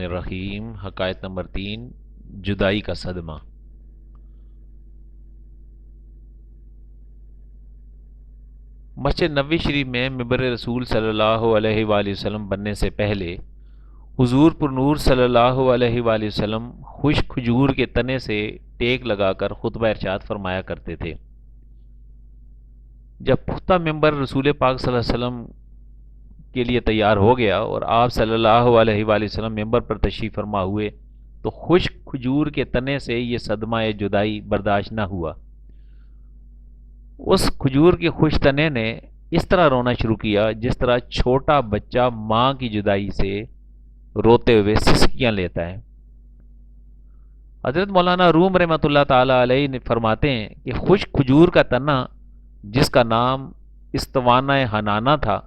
الرحیم۔ حکایت نمبر 3، جدائی کا صدمہ۔ مسجد نبوی شریف میں ممبر رسول صلی اللہ علیہ وآلہ وسلم بننے سے پہلے حضور پر نور صلی اللہ علیہ وآلہ وسلم خشک کھجور کے تنے سے ٹیک لگا کر خطبہ ارشاد فرمایا کرتے تھے۔ جب پختہ ممبر رسول پاک صلی اللہ علیہ وسلم کے لیے تیار ہو گیا اور آپ صلی اللہ علیہ وآلہ وسلم ممبر پر تشریف فرما ہوئے تو خشک کھجور کے تنے سے یہ صدمہ جدائی برداشت نہ ہوا۔ اس کھجور کے خشک تنے نے اس طرح رونا شروع کیا جس طرح چھوٹا بچہ ماں کی جدائی سے روتے ہوئے سسکیاں لیتا ہے۔ حضرت مولانا روم رحمۃ اللہ تعالی علیہ نے فرماتے ہیں کہ خشک کھجور کا تنا جس کا نام استوانہ حنانہ تھا،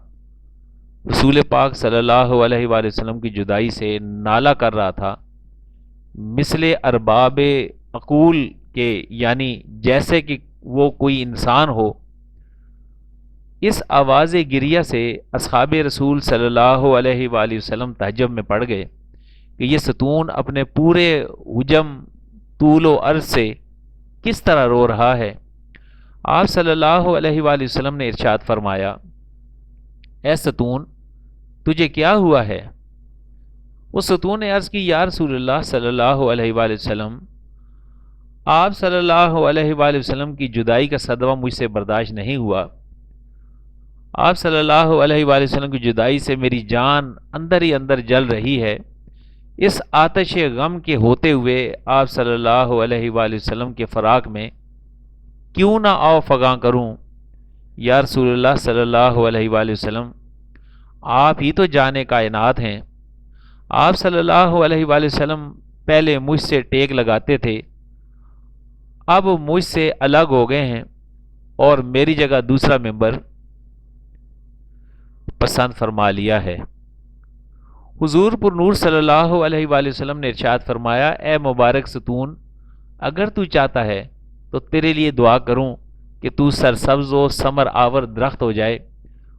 رسول پاک صلی اللہ علیہ وآلہ وسلم کی جدائی سے نالہ کر رہا تھا، مثل ارباب عقول کے، یعنی جیسے کہ وہ کوئی انسان ہو۔ اس آواز گریہ سے اصحاب رسول صلی اللہ علیہ وآلہ وسلم تعجب میں پڑ گئے کہ یہ ستون اپنے پورے حجم، طول و عرض سے کس طرح رو رہا ہے۔ آپ صلی اللہ علیہ وآلہ وسلم نے ارشاد فرمایا، اے ستون، تجھے کیا ہوا ہے؟ اس ستون نے عرض کی، یا رسول اللہ صلی اللہ علیہ وآلہ وسلم، آپ صلی اللہ علیہ وآلہ وسلم کی جدائی کا صدمہ مجھ سے برداشت نہیں ہوا۔ آپ صلی اللہ علیہ وآلہ وسلم کی جدائی سے میری جان اندر ہی اندر جل رہی ہے۔ اس آتش غم کے ہوتے ہوئے آپ صلی اللہ علیہ وآلہ وسلم کے فراق میں کیوں نہ آؤ فغاں کروں؟ یا رسول اللہ صلی اللہ علیہ وآلہ وسلم، آپ ہی تو جان کائنات ہیں۔ آپ صلی اللہ علیہ وآلہ وسلم پہلے مجھ سے ٹیک لگاتے تھے، اب مجھ سے الگ ہو گئے ہیں اور میری جگہ دوسرا ممبر پسند فرما لیا ہے۔ حضور پر نور صلی اللہ علیہ وآلہ وسلم نے ارشاد فرمایا، اے مبارک ستون، اگر تو چاہتا ہے تو تیرے لیے دعا کروں کہ تو سرسبز و ثمر آور درخت ہو جائے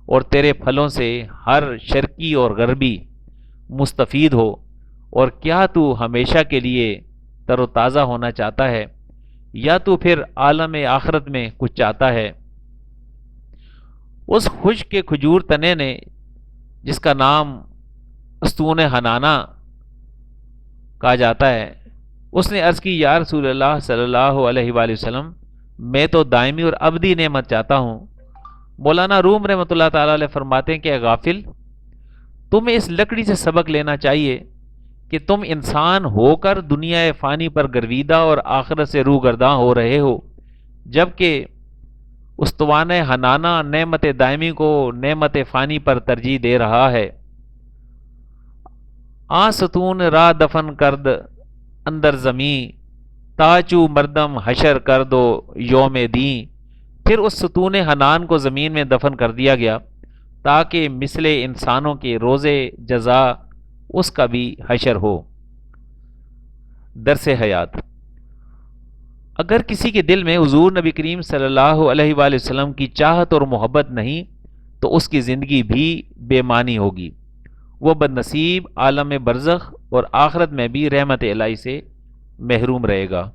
اور تیرے پھلوں سے ہر شرقی اور غربی مستفید ہو، اور کیا تو ہمیشہ کے لیے تر و تازہ ہونا چاہتا ہے یا تو پھر عالم آخرت میں کچھ چاہتا ہے؟ اس خشک کے کھجور تنے نے، جس کا نام استون حنانہ کہا جاتا ہے، اس نے عرض کی، یا رسول اللہ صلی اللہ علیہ وآلہ وسلم، میں تو دائمی اور ابدی نعمت چاہتا ہوں۔ مولانا روم رحمۃ اللہ تعالی علیہ فرماتے ہیں کہ اے غافل، تمہیں اس لکڑی سے سبق لینا چاہیے کہ تم انسان ہو کر دنیا فانی پر گرویدہ اور آخرت سے روگرداں ہو رہے ہو، جبکہ استوانہ حنانہ نعمت دائمی کو نعمت فانی پر ترجیح دے رہا ہے۔ ستون را دفن کرد اندر زمیں، تاچو مردم حشر کر دو یوم دین۔ پھر اس ستون حنان کو زمین میں دفن کر دیا گیا تاکہ مثل انسانوں کے روزے جزا اس کا بھی حشر ہو۔ درس حیات۔ اگر کسی کے دل میں حضور نبی کریم صلی اللہ علیہ وآلہ وسلم کی چاہت اور محبت نہیں تو اس کی زندگی بھی بے معنی ہوگی، وہ بد نصیب عالم برزخ اور آخرت میں بھی رحمت الہی سے محروم رہے گا۔